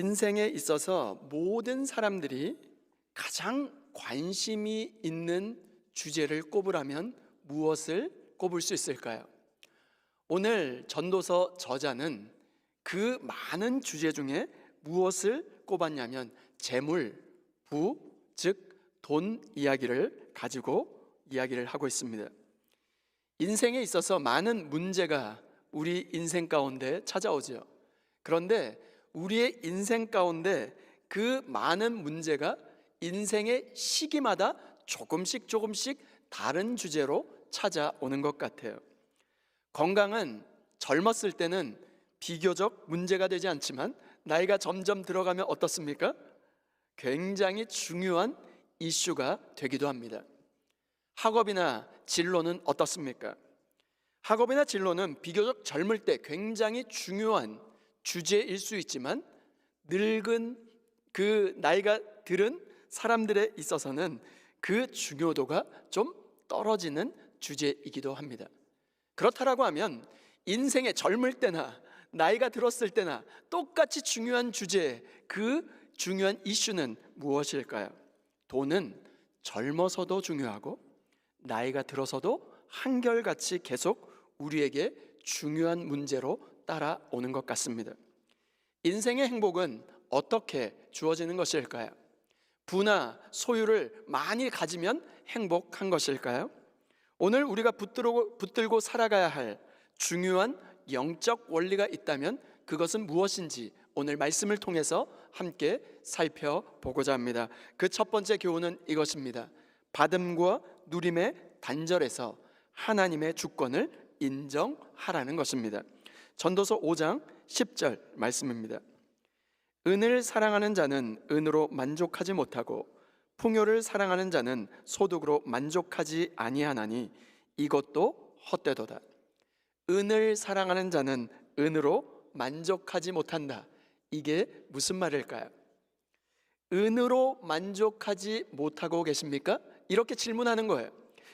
인생에 있어서 모든 사람들이 가장 관심이 있는 주제를 꼽으라면 무엇을 꼽을 수 있을까요? 오늘 전도서 저자는 그 많은 주제 중에 무엇을 꼽았냐면 재물, 부, 즉 돈 이야기를 가지고 이야기를 하고 있습니다. 인생에 있어서 많은 문제가 우리 인생 가운데 찾아오죠. 그런데 우리의 인생 가운데 그 많은 문제가 인생의 시기마다 조금씩 다른 주제로 찾아오는 것 같아요. 건강은 젊었을 때는 비교적 문제가 되지 않지만 나이가 점점 들어가면 어떻습니까? 굉장히 중요한 이슈가 되기도 합니다. 학업이나 진로는 어떻습니까? 학업이나 진로는 비교적 젊을 때 굉장히 중요한 주제일 수 있지만 늙은 그 나이가 들은 사람들에 있어서는 그 중요도가 좀 떨어지는 주제이기도 합니다. 그렇다라고 하면 인생의 젊을 때나 나이가 들었을 때나 똑같이 중요한 주제, 그 중요한 이슈는 무엇일까요? 돈은 젊어서도 중요하고 나이가 들어서도 한결같이 계속 우리에게 중요한 문제로 따라오는 것 같습니다. 인생의 행복은 어떻게 주어지는 것일까요? 부나 소유를 많이 가지면 행복한 것일까요? 오늘 우리가 붙들고 살아가야 할 중요한 영적 원리가 있다면 그것은 무엇인지 오늘 말씀을 통해서 함께 살펴보고자 합니다. 그 첫 번째 교훈은 이것입니다. 받음과 누림의 단절에서 하나님의 주권을 인정하라는 것입니다. 전도서 5장 10절 말씀입니다. 은을 사랑하는 자는 은으로 만족하지 못하고 풍요를 사랑하는 자는 소득으로 만족하지 아니하나니 이것도 헛되도다. 은을 사랑하는 자는 은으로 만족하지 못한다. 이게 무슨 말일까요? 은으로 만족하지 못하고 계십니까? 이렇게 질문하는 거예요.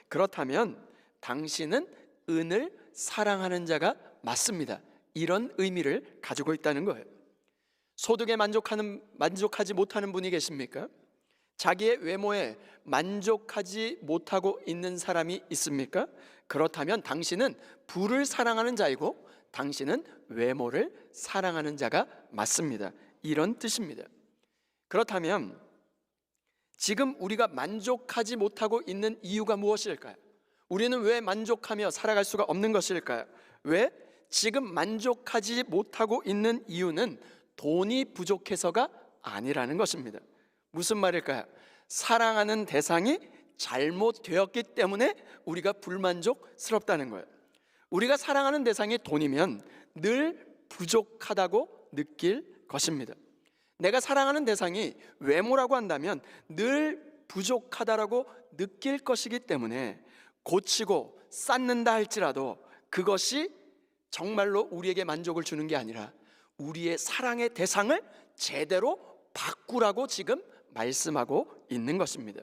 그렇다면 당신은 은을 사랑하는 자가 맞습니다. 이런 의미를 가지고 있다는 거예요. 소득에 만족하지 못하는 분이 계십니까? 자기의 외모에 만족하지 못하고 있는 사람이 있습니까? 그렇다면 당신은 부를 사랑하는 자이고 당신은 외모를 사랑하는 자가 맞습니다. 이런 뜻입니다. 그렇다면 지금 우리가 만족하지 못하고 있는 이유가 무엇일까요? 우리는 왜 만족하며 살아갈 수가 없는 것일까요? 왜 지금 만족하지 못하고 있는 이유는 돈이 부족해서가 아니라는 것입니다. 무슨 말일까요? 사랑하는 대상이 잘못되었기 때문에 우리가 불만족스럽다는 거예요. 우리가 사랑하는 대상이 돈이면 늘 부족하다고 느낄 것입니다. 내가 사랑하는 대상이 외모라고 한다면 늘 부족하다라고 느낄 것이기 때문에 고치고 쌓는다 할지라도 그것이 정말로 우리에게 만족을 주는 게 아니라 우리의 사랑의 대상을 제대로 바꾸라고 지금 말씀하고 있는 것입니다.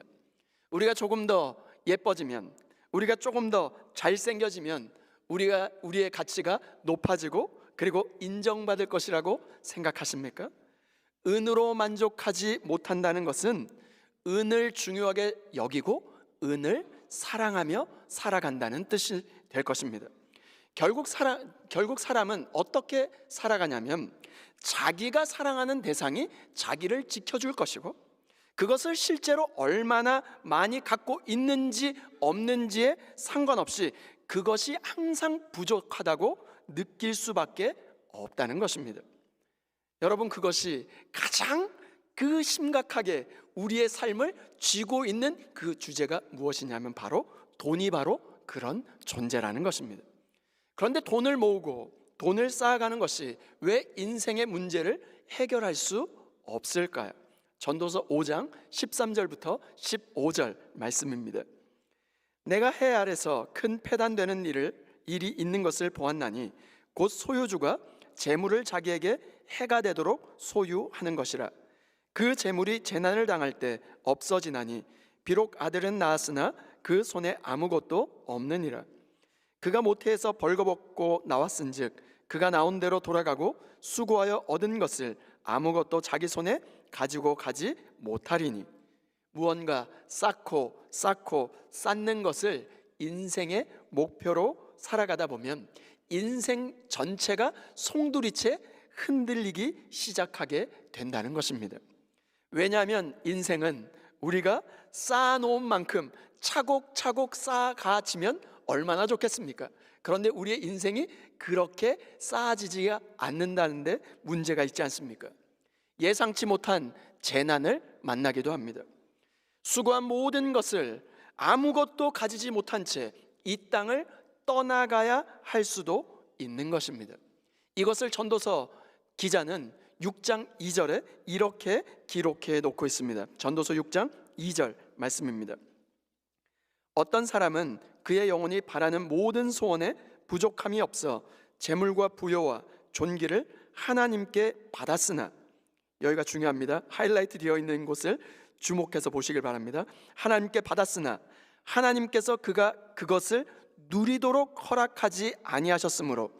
우리가 조금 더 예뻐지면, 우리가 조금 더 잘생겨지면 우리의 가치가 높아지고 그리고 인정받을 것이라고 생각하십니까? 은으로 만족하지 못한다는 것은 은을 중요하게 여기고 은을 사랑하며 살아간다는 뜻이 될 것입니다. 결국 사람은 어떻게 살아가냐면 자기가 사랑하는 대상이 자기를 지켜줄 것이고 그것을 실제로 얼마나 많이 갖고 있는지 없는지에 상관없이 그것이 항상 부족하다고 느낄 수밖에 없다는 것입니다. 여러분, 그것이 가장 그 심각하게 우리의 삶을 쥐고 있는 그 주제가 무엇이냐면 바로 돈이 바로 그런 존재라는 것입니다. 그런데 돈을 모으고 돈을 쌓아가는 것이 왜 인생의 문제를 해결할 수 없을까요? 전도서 5장 13절부터 15절 말씀입니다. 내가 해 아래서 큰 패단되는 일이 있는 것을 보았나니 곧 소유주가 재물을 자기에게 해가 되도록 소유하는 것이라. 그 재물이 재난을 당할 때 없어지나니 비록 아들은 낳았으나 그 손에 아무것도 없느니라. 그가 모태에서 벌거벗고 나왔은즉 그가 나온 대로 돌아가고 수고하여 얻은 것을 아무것도 자기 손에 가지고 가지 못하리니. 무언가 쌓고 쌓는 것을 인생의 목표로 살아가다 보면 인생 전체가 송두리째 흔들리기 시작하게 된다는 것입니다. 왜냐하면 인생은 우리가 쌓아놓은 만큼 차곡차곡 쌓아가지면 얼마나 좋겠습니까? 그런데 우리의 인생이 그렇게 쌓아지지가 않는다는데 문제가 있지 않습니까? 예상치 못한 재난을 만나기도 합니다. 수고한 모든 것을 아무것도 가지지 못한 채 이 땅을 떠나가야 할 수도 있는 것입니다. 이것을 전도서 기자는 6장 2절에 이렇게 기록해 놓고 있습니다. 전도서 6장 2절 말씀입니다. 어떤 사람은 그의 영혼이 바라는 모든 소원에 부족함이 없어 재물과 부여와 존귀를 하나님께 받았으나, 여기가 중요합니다. 하이라이트 되어 있는 곳을 주목해서 보시길 바랍니다. 하나님께 받았으나 하나님께서 그가 그것을 누리도록 허락하지 아니하셨으므로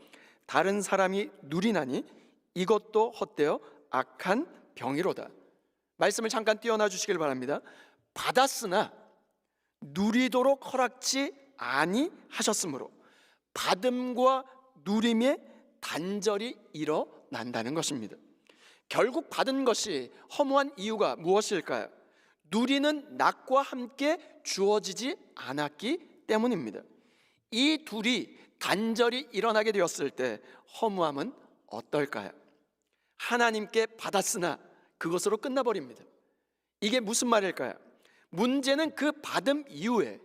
다른 사람이 누리나니 이것도 헛되어 악한 병이로다. 말씀을 잠깐 띄어놔 주시길 바랍니다. 받았으나 누리도록 허락지 아니하셨으므로 받음과 누림의 단절이 일어난다는 것입니다. 결국 받은 것이 허무한 이유가 무엇일까요? 누리는 낙과 함께 주어지지 않았기 때문입니다. 이 둘이 단절이 일어나게 되었을 때 허무함은 어떨까요? 하나님께 받았으나 그것으로 끝나버립니다. 이게 무슨 말일까요? 문제는 그 받음 이후에,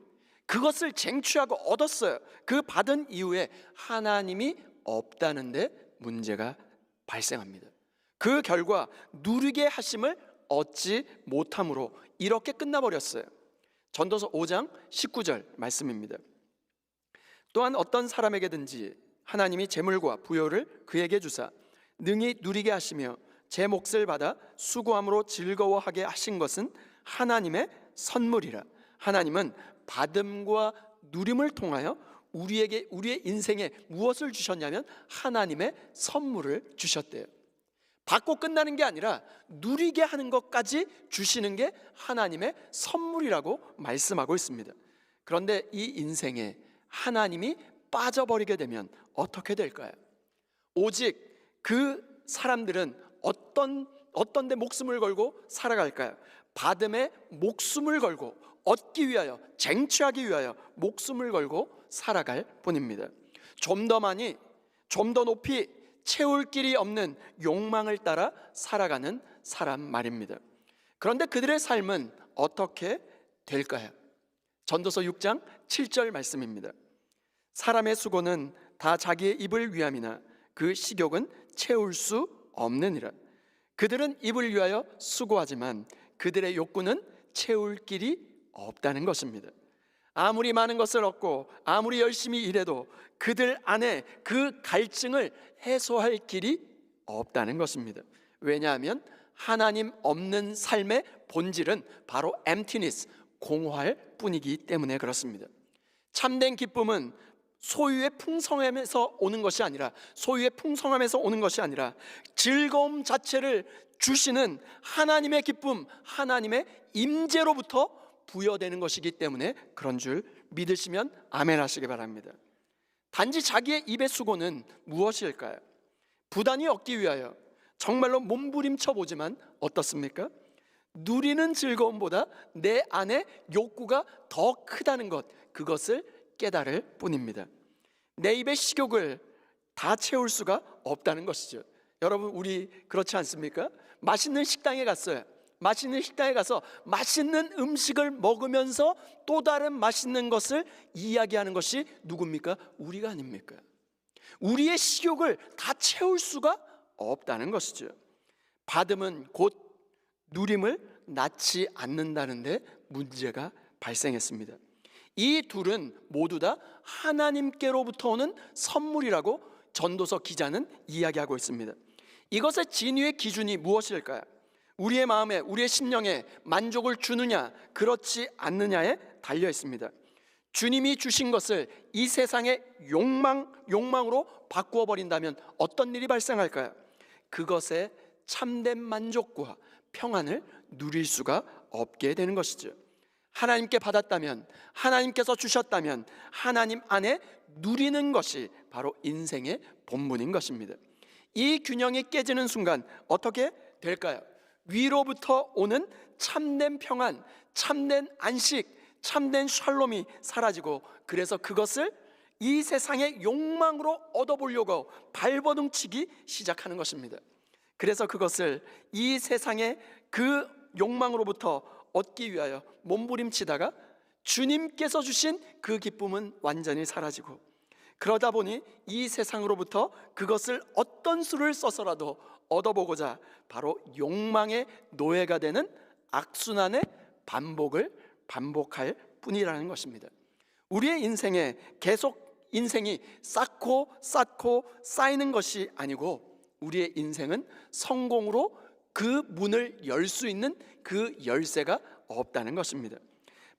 그것을 쟁취하고 얻었어요. 그 받은 이후에 하나님이 없다는데 문제가 발생합니다. 그 결과 누리게 하심을 얻지 못함으로 이렇게 끝나버렸어요. 전도서 5장 19절 말씀입니다. 또한 어떤 사람에게든지 하나님이 재물과 부여를 그에게 주사 능히 누리게 하시며 제 몫을 받아 수고함으로 즐거워하게 하신 것은 하나님의 선물이라. 하나님은 받음과 누림을 통하여 우리에게, 우리의 인생에 무엇을 주셨냐면 하나님의 선물을 주셨대요. 받고 끝나는 게 아니라 누리게 하는 것까지 주시는 게 하나님의 선물이라고 말씀하고 있습니다. 그런데 이 인생에 하나님이 빠져버리게 되면 어떻게 될까요? 오직 그 사람들은 어떤 데 목숨을 걸고 살아갈까요? 받음에 목숨을 걸고 얻기 위하여, 쟁취하기 위하여 목숨을 걸고 살아갈 뿐입니다. 좀 더 많이, 좀 더 높이 채울 길이 없는 욕망을 따라 살아가는 사람 말입니다. 그런데 그들의 삶은 어떻게 될까요? 전도서 6장 7절 말씀입니다. 사람의 수고는 다 자기의 입을 위함이나 그 식욕은 채울 수 없느니라. 그들은 입을 위하여 수고하지만 그들의 욕구는 채울 길이 없다는 것입니다. 아무리 많은 것을 얻고 아무리 열심히 일해도 그들 안에 그 갈증을 해소할 길이 없다는 것입니다. 왜냐하면 하나님 없는 삶의 본질은 바로 emptiness, 공허할 뿐이기 때문에 그렇습니다. 참된 기쁨은 소유의 풍성함에서 오는 것이 아니라, 소유의 풍성함에서 오는 것이 아니라 즐거움 자체를 주시는 하나님의 기쁨, 하나님의 임재로부터 부여되는 것이기 때문에 그런 줄 믿으시면 아멘 하시기 바랍니다. 단지 자기의 입의 수고는 무엇일까요? 부단히 얻기 위하여 정말로 몸부림쳐 보지만 어떻습니까? 누리는 즐거움보다 내 안에 욕구가 더 크다는 것, 그것을 깨달을 뿐입니다. 내 입의 식욕을 다 채울 수가 없다는 것이죠. 여러분, 우리 그렇지 않습니까? 맛있는 식당에 갔어요. 맛있는 식당에 가서 맛있는 음식을 먹으면서 또 다른 맛있는 것을 이야기하는 것이 누굽니까? 우리가 아닙니까? 우리의 식욕을 다 채울 수가 없다는 것이죠. 받음은 곧 누림을 낳지 않는다는데 문제가 발생했습니다. 이 둘은 모두 다 하나님께로부터 오는 선물이라고 전도서 기자는 이야기하고 있습니다. 이것의 진위의 기준이 무엇일까요? 우리의 마음에, 우리의 심령에 만족을 주느냐, 그렇지 않느냐에 달려 있습니다. 주님이 주신 것을 이 세상의 욕망으로 바꾸어 버린다면 어떤 일이 발생할까요? 그것에 참된 만족과 평안을 누릴 수가 없게 되는 것이죠. 하나님께 받았다면, 하나님께서 주셨다면 하나님 안에 누리는 것이 바로 인생의 본분인 것입니다. 이 균형이 깨지는 순간 어떻게 될까요? 위로부터 오는 참된 평안, 참된 안식, 참된 샬롬이 사라지고, 그래서 그것을 이 세상의 욕망으로 얻어보려고 발버둥치기 시작하는 것입니다. 그래서 그것을 이 세상의 그 욕망으로부터 얻기 위하여 몸부림치다가 주님께서 주신 그 기쁨은 완전히 사라지고, 그러다 보니 이 세상으로부터 그것을 어떤 수를 써서라도 얻어보고자 바로 욕망의 노예가 되는 악순환의 반복할 뿐이라는 것입니다. 우리의 인생에 계속 인생이 쌓고 쌓이는 것이 아니고, 우리의 인생은 성공으로 그 문을 열 수 있는 그 열쇠가 없다는 것입니다.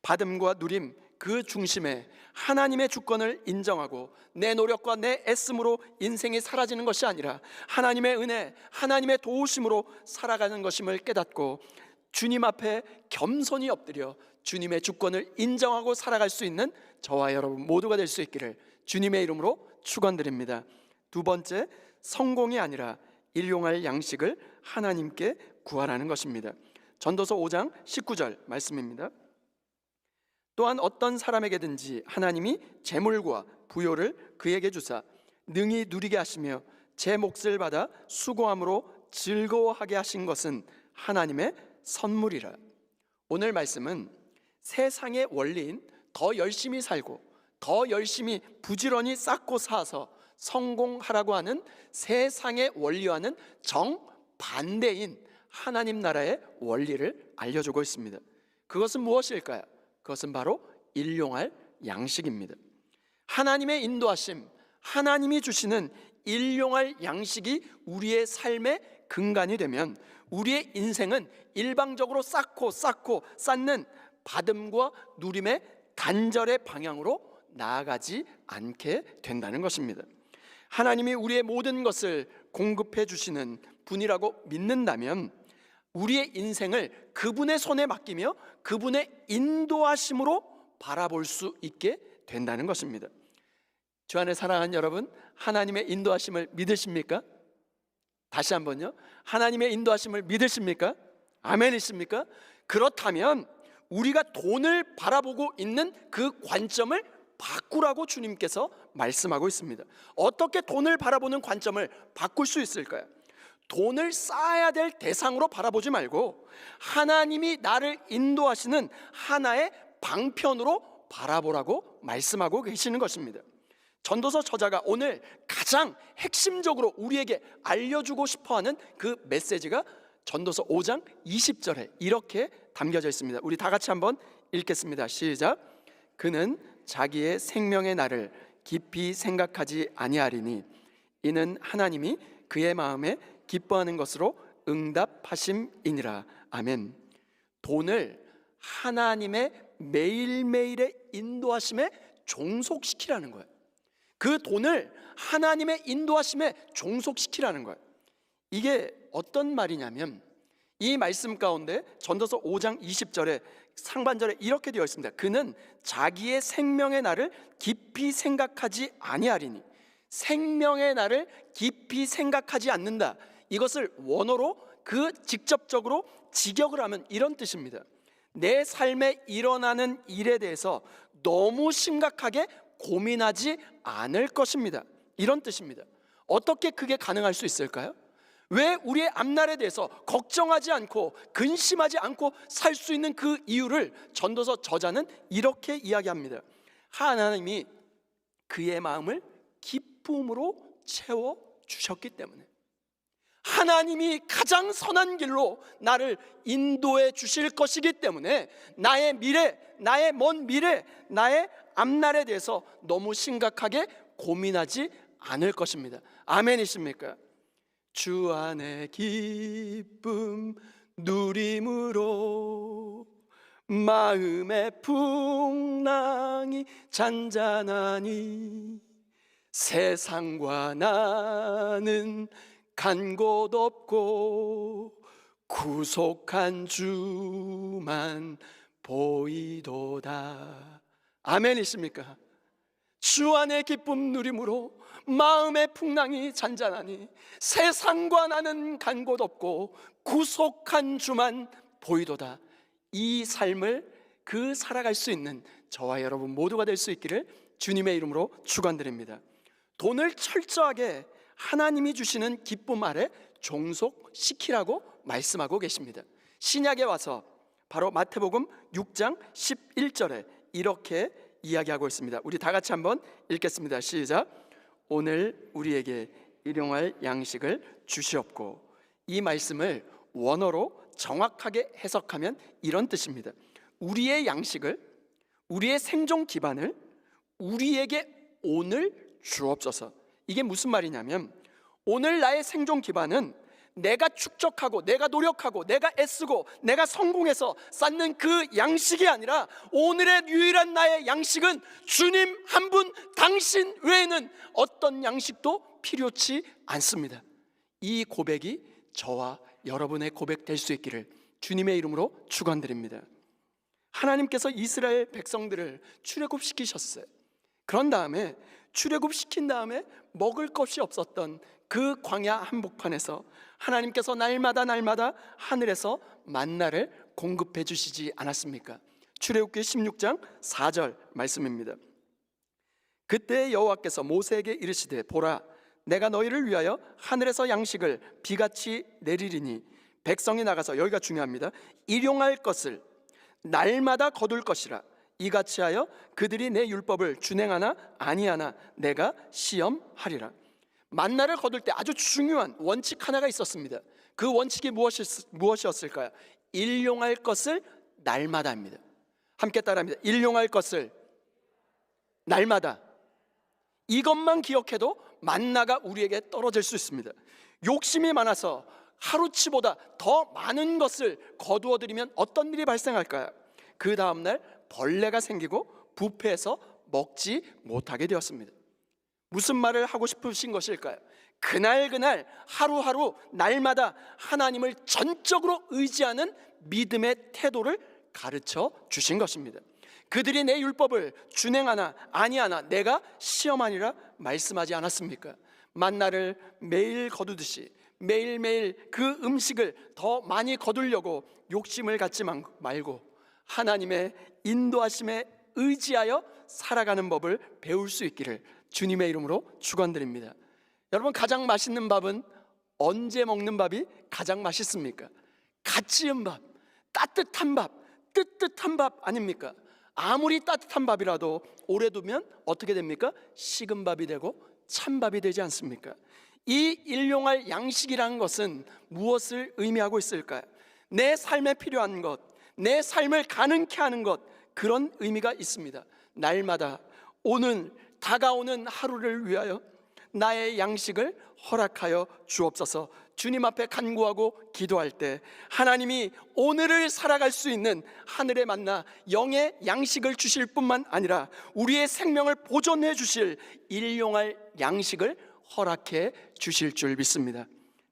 받음과 누림 그 중심에 하나님의 주권을 인정하고 내 노력과 내 애씀으로 인생이 사라지는 것이 아니라 하나님의 은혜, 하나님의 도우심으로 살아가는 것임을 깨닫고 주님 앞에 겸손히 엎드려 주님의 주권을 인정하고 살아갈 수 있는 저와 여러분 모두가 될 수 있기를 주님의 이름으로 축원드립니다. 두 번째, 성공이 아니라 일용할 양식을 하나님께 구하라는 것입니다. 전도서 5장 19절 말씀입니다. 또한 어떤 사람에게든지 하나님이 재물과 부요를 그에게 주사 능히 누리게 하시며 제 몫을 받아 수고함으로 즐거워하게 하신 것은 하나님의 선물이라. 오늘 말씀은 세상의 원리인 더 열심히 살고 더 열심히 부지런히 쌓고 쌓아서 성공하라고 하는 세상의 원리와는 정반대인 하나님 나라의 원리를 알려주고 있습니다. 그것은 무엇일까요? 그것은 바로 일용할 양식입니다. 하나님의 인도하심, 하나님이 주시는 일용할 양식이 우리의 삶의 근간이 되면 우리의 인생은 일방적으로 쌓고 쌓는 받음과 누림의 단절의 방향으로 나아가지 않게 된다는 것입니다. 하나님이 우리의 모든 것을 공급해 주시는 분이라고 믿는다면 우리의 인생을 그분의 손에 맡기며 그분의 인도하심으로 바라볼 수 있게 된다는 것입니다. 주 안에 사랑하는 여러분, 하나님의 인도하심을 믿으십니까? 다시 한번요, 하나님의 인도하심을 믿으십니까? 아멘이십니까? 그렇다면 우리가 돈을 바라보고 있는 그 관점을 바꾸라고 주님께서 말씀하고 있습니다. 어떻게 돈을 바라보는 관점을 바꿀 수 있을까요? 돈을 쌓아야 될 대상으로 바라보지 말고 하나님이 나를 인도하시는 하나의 방편으로 바라보라고 말씀하고 계시는 것입니다. 전도서 저자가 오늘 가장 핵심적으로 우리에게 알려주고 싶어하는 그 메시지가 전도서 5장 20절에 이렇게 담겨져 있습니다. 우리 다 같이 한번 읽겠습니다. 시작. 그는 자기의 생명의 날을 깊이 생각하지 아니하리니 이는 하나님이 그의 마음에 기뻐하는 것으로 응답하심이니라. 아멘. 돈을 하나님의 매일매일의 인도하심에 종속시키라는 거예요. 그 돈을 하나님의 인도하심에 종속시키라는 거예요. 이게 어떤 말이냐면 이 말씀 가운데 전도서 5장 20절에 상반절에 이렇게 되어 있습니다. 그는 자기의 생명의 날을 깊이 생각하지 아니하리니. 생명의 날을 깊이 생각하지 않는다, 이것을 원어로 그 직접적으로 직역을 하면 이런 뜻입니다. 내 삶에 일어나는 일에 대해서 너무 심각하게 고민하지 않을 것입니다, 이런 뜻입니다. 어떻게 그게 가능할 수 있을까요? 왜 우리의 앞날에 대해서 걱정하지 않고 근심하지 않고 살 수 있는 그 이유를 전도서 저자는 이렇게 이야기합니다. 하나님이 그의 마음을 기쁨으로 채워주셨기 때문에, 하나님이 가장 선한 길로 나를 인도해 주실 것이기 때문에 나의 미래, 나의 먼 미래, 나의 앞날에 대해서 너무 심각하게 고민하지 않을 것입니다. 아멘이십니까? 주 안에 기쁨 누림으로 마음의 풍랑이 잔잔하니 세상과 나는 간 곳 없고 구속한 주만 보이도다. 아멘이십니까? 주 안의 기쁨 누림으로 마음의 풍랑이 잔잔하니 세상과 나는 간 곳 없고 구속한 주만 보이도다. 이 삶을 살아갈 수 있는 저와 여러분 모두가 될 수 있기를 주님의 이름으로 축원드립니다. 돈을 철저하게 하나님이 주시는 기쁨 아래 종속시키라고 말씀하고 계십니다. 신약에 와서 바로 마태복음 6장 11절에 이렇게 이야기하고 있습니다. 우리 다 같이 한번 읽겠습니다. 시작. 오늘 우리에게 일용할 양식을 주시옵고. 이 말씀을 원어로 정확하게 해석하면 이런 뜻입니다. 우리의 양식을, 우리의 생존 기반을 우리에게 오늘 주옵소서. 이게 무슨 말이냐면 오늘 나의 생존 기반은 내가 축적하고 내가 노력하고 내가 애쓰고 내가 성공해서 쌓는 그 양식이 아니라 오늘의 유일한 나의 양식은 주님 한 분 당신 외에는 어떤 양식도 필요치 않습니다. 이 고백이 저와 여러분의 고백 될 수 있기를 주님의 이름으로 축원드립니다. 하나님께서 이스라엘 백성들을 출애굽시키셨어요. 그런 다음에 출애굽시킨 다음에 먹을 것이 없었던 그 광야 한복판에서 하나님께서 날마다 하늘에서 만나를 공급해 주시지 않았습니까? 출애굽기 16장 4절 말씀입니다. 그때 여호와께서 모세에게 이르시되 보라 내가 너희를 위하여 하늘에서 양식을 비같이 내리리니 백성이 나가서, 여기가 중요합니다, 일용할 것을 날마다 거둘 것이라. 이같이 하여 그들이 내 율법을 준행하나 아니하나 내가 시험하리라. 만나를 거둘 때 아주 중요한 원칙 하나가 있었습니다. 그 원칙이 무엇이었을까요? 일용할 것을 날마다 합니다. 함께 따라합니다. 일용할 것을 날마다. 이것만 기억해도 만나가 우리에게 떨어질 수 있습니다. 욕심이 많아서 하루치보다 더 많은 것을 거두어 드리면 어떤 일이 발생할까요? 그 다음날 벌레가 생기고 부패해서 먹지 못하게 되었습니다. 무슨 말을 하고 싶으신 것일까요? 그날 하루하루 날마다 하나님을 전적으로 의지하는 믿음의 태도를 가르쳐 주신 것입니다. 그들이 내 율법을 준행하나 아니하나 내가 시험하니라 말씀하지 않았습니까? 만나를 매일 거두듯이 매일매일 그 음식을 더 많이 거두려고 욕심을 갖지 말고 하나님의 인도하심에 의지하여 살아가는 법을 배울 수 있기를 주님의 이름으로 축원드립니다. 여러분, 가장 맛있는 밥은 언제 먹는 밥이 가장 맛있습니까? 갓 지은 밥, 따뜻한 밥, 뜨뜻한 밥 아닙니까? 아무리 따뜻한 밥이라도 오래 두면 어떻게 됩니까? 식은 밥이 되고 찬밥이 되지 않습니까? 이 일용할 양식이라는 것은 무엇을 의미하고 있을까요? 내 삶에 필요한 것, 내 삶을 가능케 하는 것, 그런 의미가 있습니다. 날마다 오늘 다가오는 하루를 위하여 나의 양식을 허락하여 주옵소서. 주님 앞에 간구하고 기도할 때 하나님이 오늘을 살아갈 수 있는 하늘의 만나 영의 양식을 주실 뿐만 아니라 우리의 생명을 보존해 주실 일용할 양식을 허락해 주실 줄 믿습니다.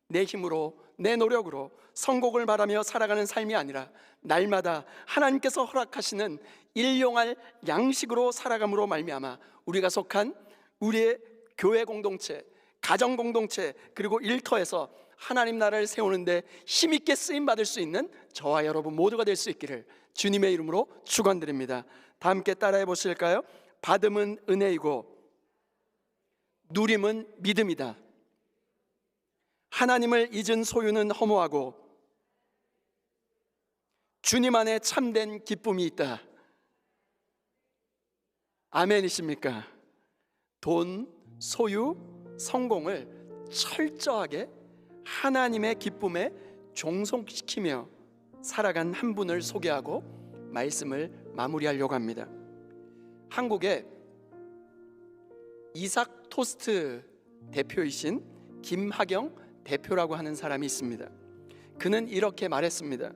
내 힘으로 내 노력으로 성공을 바라며 살아가는 삶이 아니라 날마다 하나님께서 허락하시는 일용할 양식으로 살아감으로 말미암아 우리가 속한 우리의 교회 공동체, 가정 공동체, 그리고 일터에서 하나님 나라를 세우는데 힘있게 쓰임받을 수 있는 저와 여러분 모두가 될 수 있기를 주님의 이름으로 축원드립니다. 다 함께 따라해 보실까요? 받음은 은혜이고 누림은 믿음이다. 하나님을 잊은 소유는 허무하고 주님 안에 참된 기쁨이 있다. 아멘이십니까? 돈, 소유, 성공을 철저하게 하나님의 기쁨에 종속시키며 살아간 한 분을 소개하고 말씀을 마무리하려고 합니다. 한국의 이삭 토스트 대표이신 김하경 대표라고 하는 사람이 있습니다. 그는 이렇게 말했습니다.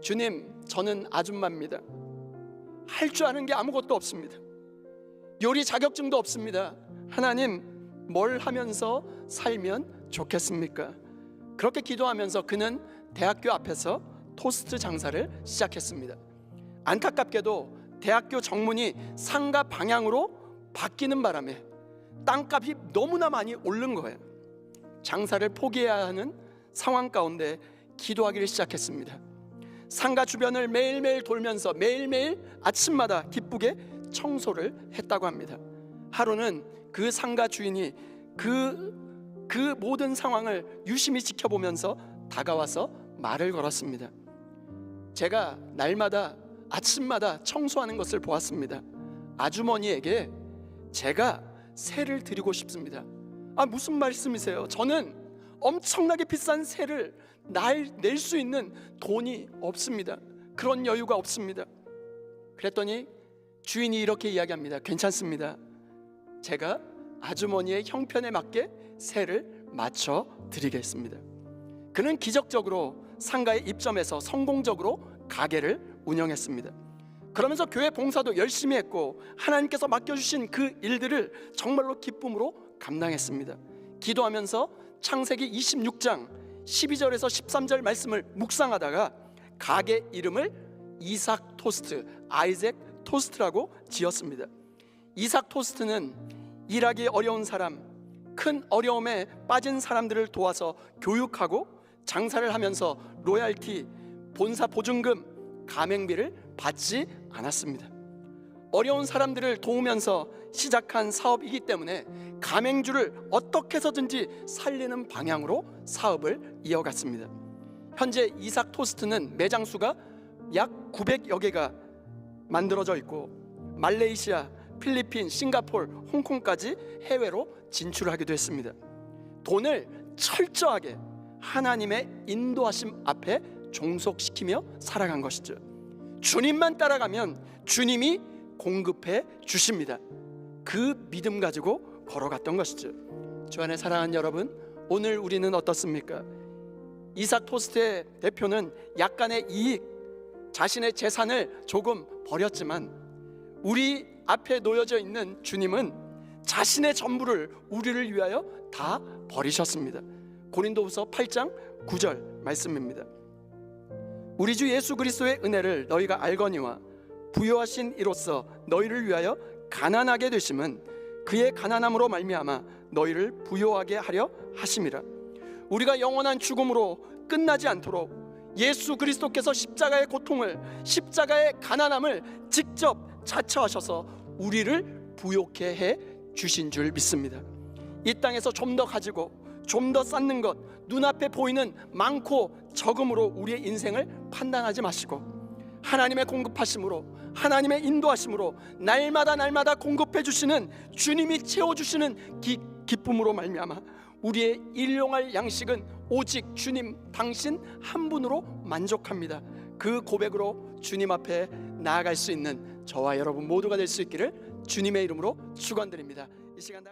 주님, 저는 아줌마입니다. 할 줄 아는 게 아무것도 없습니다. 요리 자격증도 없습니다. 하나님, 뭘 하면서 살면 좋겠습니까? 그렇게 기도하면서 그는 대학교 앞에서 토스트 장사를 시작했습니다. 안타깝게도 대학교 정문이 상가 방향으로 바뀌는 바람에 땅값이 너무나 많이 오른 거예요. 장사를 포기해야 하는 상황 가운데 기도하기를 시작했습니다. 상가 주변을 매일매일 돌면서 매일매일 아침마다 기쁘게 청소를 했다고 합니다. 하루는 그 상가 주인이 그 모든 상황을 유심히 지켜보면서 다가와서 말을 걸었습니다. 제가 날마다 아침마다 청소하는 것을 보았습니다. 아주머니에게 제가 세를 드리고 싶습니다. 무슨 말씀이세요? 저는 엄청나게 비싼 세를 낼 수 있는 돈이 없습니다. 그런 여유가 없습니다. 그랬더니 주인이 이렇게 이야기합니다. 괜찮습니다. 제가 아주머니의 형편에 맞게 세를 맞춰 드리겠습니다. 그는 기적적으로 상가에 입점해서 성공적으로 가게를 운영했습니다. 그러면서 교회 봉사도 열심히 했고 하나님께서 맡겨주신 그 일들을 정말로 기쁨으로 감당했습니다. 기도하면서 창세기 26장 12절에서 13절 말씀을 묵상하다가 가게 이름을 이삭 토스트, 아이잭 토스트라고 지었습니다. 이삭 토스트는 일하기 어려운 사람, 큰 어려움에 빠진 사람들을 도와서 교육하고 장사를 하면서 로얄티, 본사 보증금, 가맹비를 받지 않았습니다. 어려운 사람들을 도우면서 시작한 사업이기 때문에 가맹주를 어떻게 해서든지 살리는 방향으로 사업을 이어갔습니다. 현재 이삭 토스트는 매장 수가 약 900여 개가 만들어져 있고 말레이시아, 필리핀, 싱가포르, 홍콩까지 해외로 진출하기도 했습니다. 돈을 철저하게 하나님의 인도하심 앞에 종속시키며 살아간 것이죠. 주님만 따라가면 주님이 공급해 주십니다. 그 믿음 가지고 걸어갔던 것이죠. 주 안에 사랑하는 여러분, 오늘 우리는 어떻습니까? 이삭 토스트의 대표는 약간의 이익, 자신의 재산을 조금 버렸지만 우리 앞에 놓여져 있는 주님은 자신의 전부를 우리를 위하여 다 버리셨습니다. 고린도후서 8장 9절 말씀입니다. 우리 주 예수 그리스도의 은혜를 너희가 알거니와 부요하신 이로써 너희를 위하여 가난하게 되심은 그의 가난함으로 말미암아 너희를 부요하게 하려 하심이라. 우리가 영원한 죽음으로 끝나지 않도록 예수 그리스도께서 십자가의 고통을, 십자가의 가난함을 직접 자처하셔서 우리를 부요케 해 주신 줄 믿습니다. 이 땅에서 좀 더 가지고 좀 더 쌓는 것, 눈앞에 보이는 많고 적음으로 우리의 인생을 판단하지 마시고 하나님의 공급하심으로, 하나님의 인도하심으로 날마다 공급해 주시는 주님이 채워주시는 기쁨으로 말미암아 우리의 일용할 양식은 오직 주님 당신 한 분으로 만족합니다. 그 고백으로 주님 앞에 나아갈 수 있는 저와 여러분 모두가 될 수 있기를 주님의 이름으로 축원드립니다. 이 시간